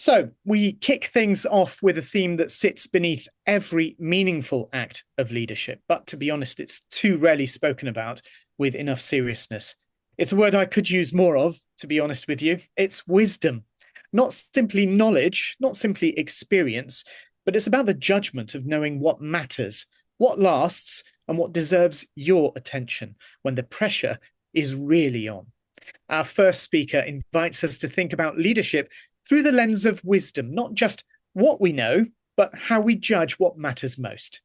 So we kick things off with a theme that sits beneath every meaningful act of leadership. But to be honest, it's too rarely spoken about with enough seriousness. It's a word I could use more of, to be honest with you. It's wisdom. Not simply knowledge, not simply experience, but it's about the judgment of knowing what matters, what lasts, and what deserves your attention when the pressure is really on. Our first speaker invites us to think about leadership through the lens of wisdom, not just what we know, but how we judge what matters most.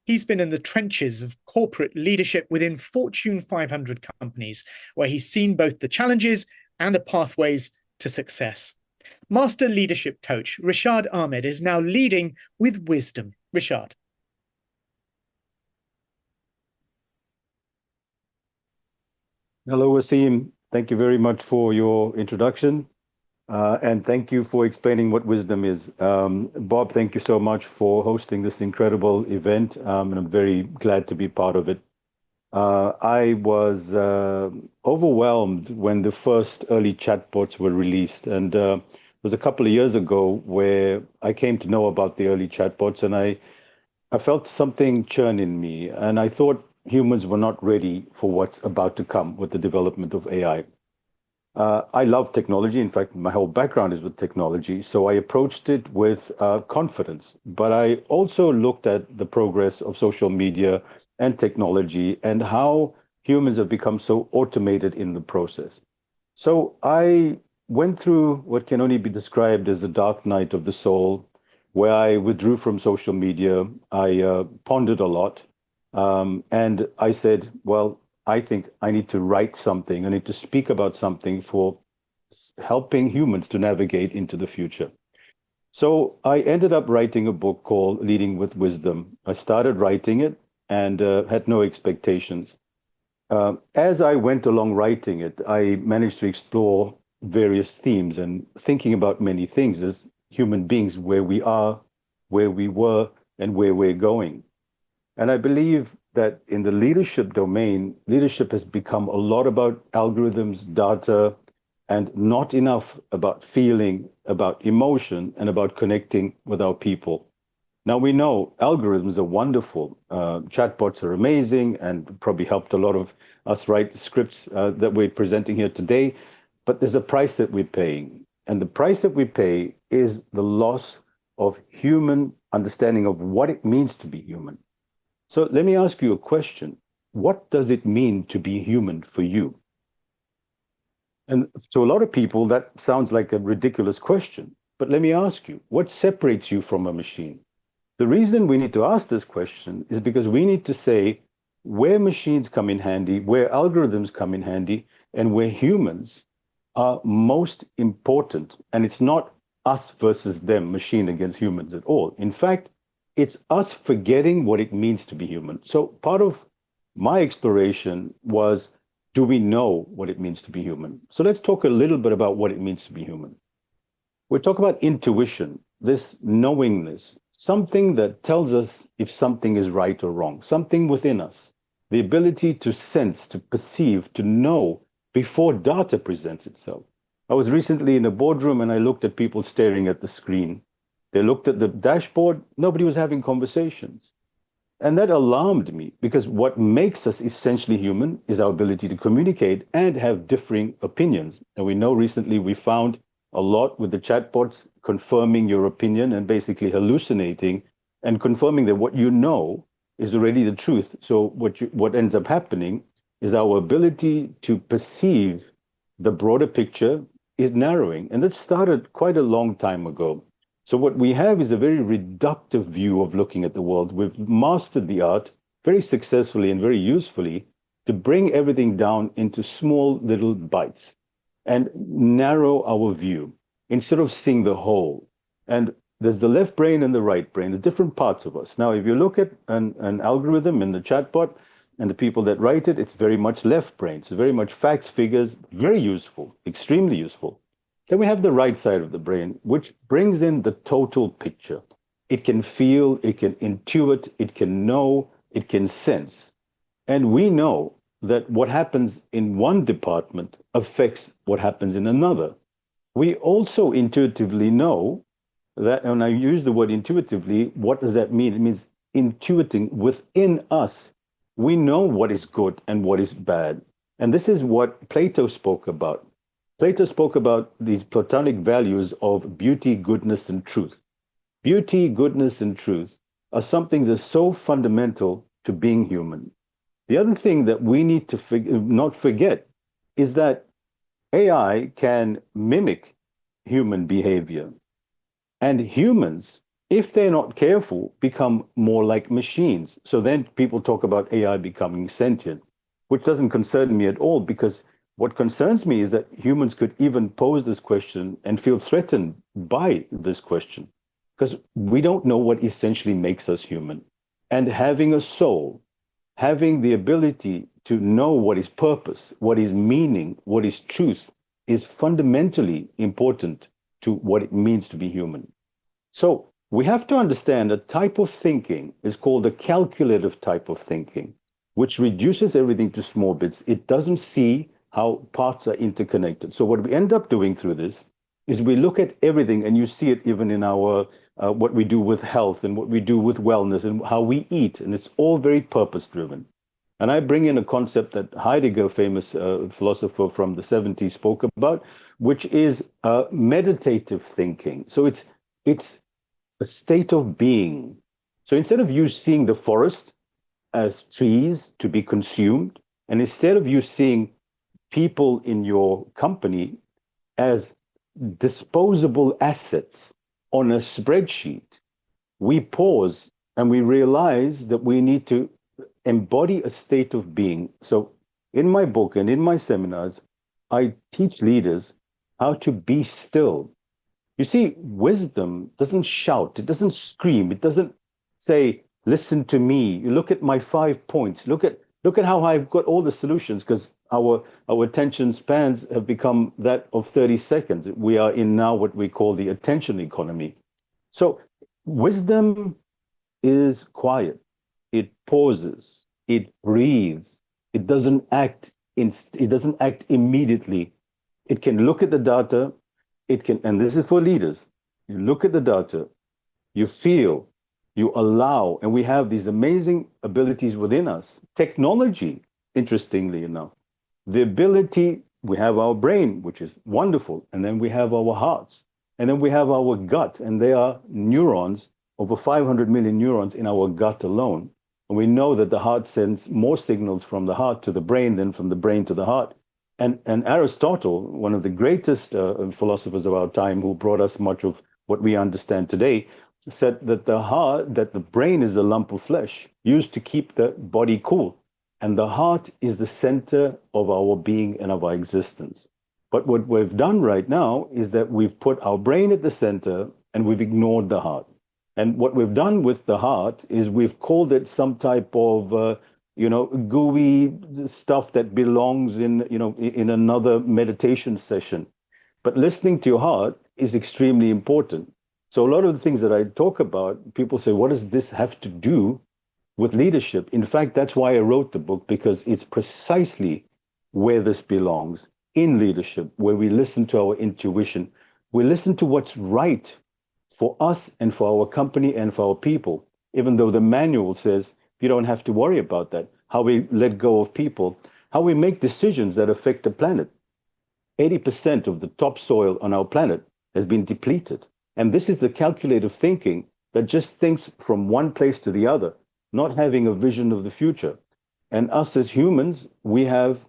He's been in the trenches of corporate leadership within Fortune 500 companies, where he's seen both the challenges and the pathways to success. Master leadership coach Rishad Ahmed is now leading with wisdom. Rishad. Hello, Wasim. Thank you very much for your introduction. And thank you for explaining what wisdom is. Bob, thank you so much for hosting this incredible event. And I'm very glad to be part of it. I was overwhelmed when the first early chatbots were released. And it was a couple of years ago where I came to know about the early chatbots, and I felt something churn in me. And I thought humans were not ready for what's about to come with the development of AI. I love technology. In fact, my whole background is with technology. So I approached it with confidence. But I also looked at the progress of social media and technology and how humans have become so automated in the process. So I went through what can only be described as a dark night of the soul, where I withdrew from social media. I pondered a lot. And I said, well, I think I need to write something. I need to speak about something for helping humans to navigate into the future. So I ended up writing a book called Leading with Wisdom. I started writing it and had no expectations. As I went along writing it, I managed to explore various themes and thinking about many things as human beings, where we are, where we were, and where we're going. And I believe that in the leadership domain, leadership has become a lot about algorithms, data, and not enough about feeling, about emotion, and about connecting with our people. Now, we know algorithms are wonderful. Chatbots are amazing and probably helped a lot of us write the scripts that we're presenting here today. But there's a price that we're paying. And the price that we pay is the loss of human understanding of what it means to be human. So let me ask you a question. What does it mean to be human for you? And to a lot of people, that sounds like a ridiculous question. But let me ask you, what separates you from a machine? The reason we need to ask this question is because we need to say where machines come in handy, where algorithms come in handy, and where humans are most important. And it's not us versus them, machine against humans at all. In fact, it's us forgetting what it means to be human. So part of my exploration was, do we know what it means to be human? So let's talk a little bit about what it means to be human. We talk about intuition, this knowingness, something that tells us if something is right or wrong, something within us, the ability to sense, to perceive, to know before data presents itself. I was recently in a boardroom and I looked at people staring at the screen. They looked at the dashboard, nobody was having conversations. And that alarmed me because what makes us essentially human is our ability to communicate and have differing opinions. And we know recently we found a lot with the chatbots confirming your opinion and basically hallucinating and confirming that what you know is already the truth. So what ends up happening is our ability to perceive the broader picture is narrowing. And that started quite a long time ago. So what we have is a very reductive view of looking at the world. We've mastered the art very successfully and very usefully to bring everything down into small little bites and narrow our view instead of seeing the whole. And there's the left brain and the right brain, the different parts of us. Now, if you look at an algorithm in the chatbot and the people that write it, it's very much left brain. So very much facts, figures, very useful, extremely useful. Then we have the right side of the brain, which brings in the total picture. It can feel, it can intuit, it can know, it can sense. And we know that what happens in one department affects what happens in another. We also intuitively know that, and I use the word intuitively, what does that mean? It means intuiting within us. We know what is good and what is bad. And this is what Plato spoke about. Plato spoke about these Platonic values of beauty, goodness, and truth. Beauty, goodness, and truth are something that's so fundamental to being human. The other thing that we need to not forget is that AI can mimic human behavior. And humans, if they're not careful, become more like machines. So then people talk about AI becoming sentient, which doesn't concern me at all, because what concerns me is that humans could even pose this question and feel threatened by this question, because we don't know what essentially makes us human. And having a soul, having the ability to know what is purpose, what is meaning, what is truth, is fundamentally important to what it means to be human. So we have to understand a type of thinking is called a calculative type of thinking, which reduces everything to small bits. It doesn't see how parts are interconnected. So what we end up doing through this is we look at everything, and you see it even in our what we do with health and what we do with wellness and how we eat, and it's all very purpose driven. And I bring in a concept that Heidegger, famous philosopher from the 70s, spoke about, which is meditative thinking. So it's a state of being. So instead of you seeing the forest as trees to be consumed, and instead of you seeing people in your company as disposable assets on a spreadsheet, we pause and we realize that we need to embody a state of being. So in my book and in my seminars, I teach leaders how to be still. You see, wisdom doesn't shout, it doesn't scream, it doesn't say, listen to me. You look at my 5 points. Look at how I've got all the solutions, because our attention spans have become that of 30 seconds. We are in now what we call the attention economy. So wisdom is quiet. It pauses, it breathes, it doesn't act immediately. It can look at the data, it can, and this is for leaders. You look at the data, you feel, you allow, and we have these amazing abilities within us. Technology, interestingly enough, the ability, we have our brain, which is wonderful, and then we have our hearts, and then we have our gut, and there are neurons, over 500 million neurons in our gut alone. And we know that the heart sends more signals from the heart to the brain than from the brain to the heart. And Aristotle, one of the greatest philosophers of our time, who brought us much of what we understand today, said that the brain is a lump of flesh used to keep the body cool. And the heart is the center of our being and of our existence. But what we've done right now is that we've put our brain at the center and we've ignored the heart. And what we've done with the heart is we've called it some type of, gooey stuff that belongs in another meditation session. But listening to your heart is extremely important. So a lot of the things that I talk about, people say, what does this have to do with leadership? In fact, that's why I wrote the book, because it's precisely where this belongs, in leadership, where we listen to our intuition. We listen to what's right for us and for our company and for our people, even though the manual says you don't have to worry about that, how we let go of people, how we make decisions that affect the planet. 80% of the topsoil on our planet has been depleted. And this is the calculative thinking that just thinks from one place to the other, not having a vision of the future. And us as humans, we have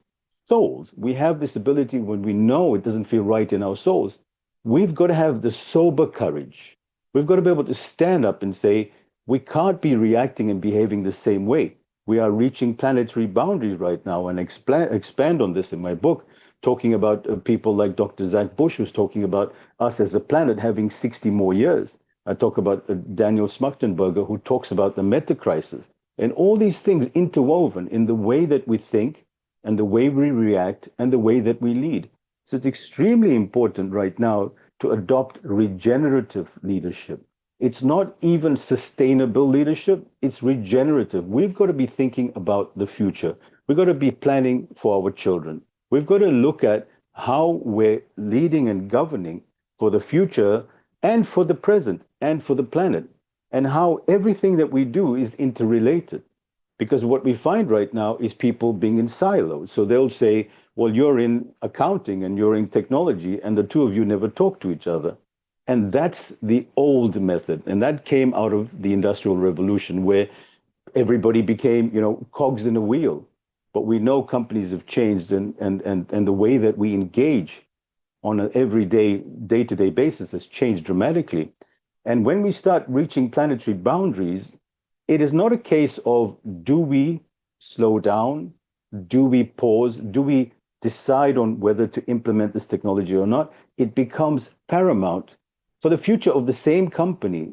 souls. We have this ability, when we know it doesn't feel right in our souls, we've got to have the sober courage. We've got to be able to stand up and say, we can't be reacting and behaving the same way. We are reaching planetary boundaries right now, and expand on this in my book, talking about people like Dr. Zach Bush, who's talking about us as a planet having 60 more years. I talk about Daniel Schmachtenberger, who talks about the meta crisis, and all these things interwoven in the way that we think and the way we react and the way that we lead. So it's extremely important right now to adopt regenerative leadership. It's not even sustainable leadership, it's regenerative. We've got to be thinking about the future. We've got to be planning for our children. We've got to look at how we're leading and governing for the future and for the present and for the planet, and how everything that we do is interrelated. Because what we find right now is people being in silos. So they'll say, well, you're in accounting and you're in technology, and the two of you never talk to each other. And that's the old method. And that came out of the Industrial Revolution, where everybody became, cogs in a wheel. But we know companies have changed, and the way that we engage on an everyday, day-to-day basis has changed dramatically. And when we start reaching planetary boundaries, it is not a case of, do we slow down? Do we pause? Do we decide on whether to implement this technology or not? It becomes paramount for the future of the same company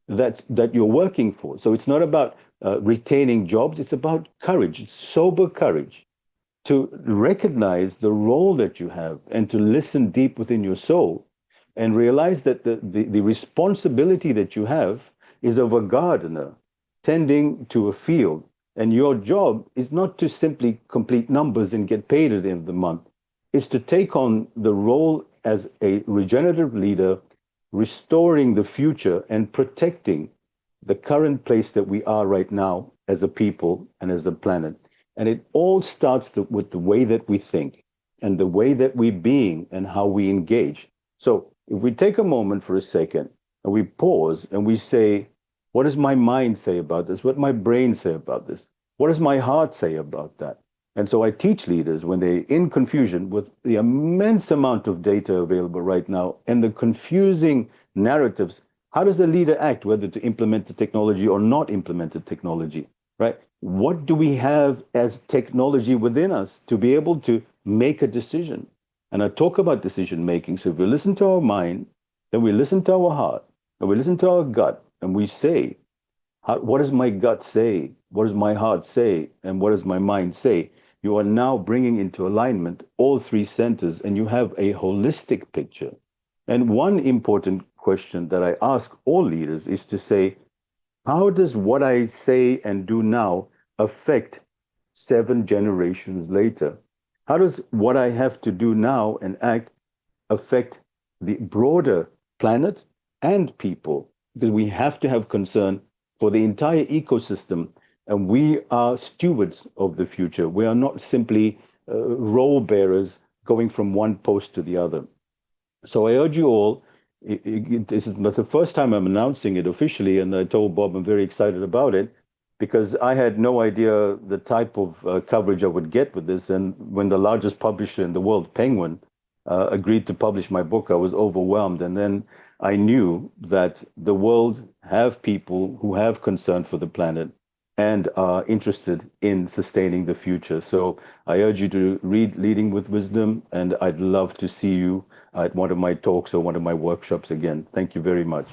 that you're working for. So it's not about retaining jobs. It's about courage, sober courage, to recognize the role that you have and to listen deep within your soul and realize that the responsibility that you have is of a gardener tending to a field. And your job is not to simply complete numbers and get paid at the end of the month. It's to take on the role as a regenerative leader, restoring the future and protecting the current place that we are right now as a people and as a planet. And it all starts with the way that we think and the way that we being and how we engage. So if we take a moment for a second and we pause and we say, what does my mind say about this? What does my brain say about this? What does my heart say about that? And so I teach leaders when they're in confusion with the immense amount of data available right now and the confusing narratives. How does a leader act, whether to implement the technology or not implement the technology, right? What do we have as technology within us to be able to make a decision? And I talk about decision making. So if we listen to our mind, then we listen to our heart, and we listen to our gut, and we say, what does my gut say? What does my heart say? And what does my mind say? You are now bringing into alignment all three centers, and you have a holistic picture. And one important question that I ask all leaders is to say, how does what I say and do now affect 7 generations later? How does what I have to do now and act affect the broader planet and people? Because we have to have concern for the entire ecosystem, and we are stewards of the future. We are not simply role bearers going from one post to the other. So I urge you all, this is the first time I'm announcing it officially, and I told Bob I'm very excited about it, because I had no idea the type of coverage I would get with this. And when the largest publisher in the world, Penguin, agreed to publish my book, I was overwhelmed. And then I knew that the world have people who have concern for the planet and are interested in sustaining the future. So I urge you to read Leading with Wisdom, and I'd love to see you at one of my talks or one of my workshops again. Thank you very much.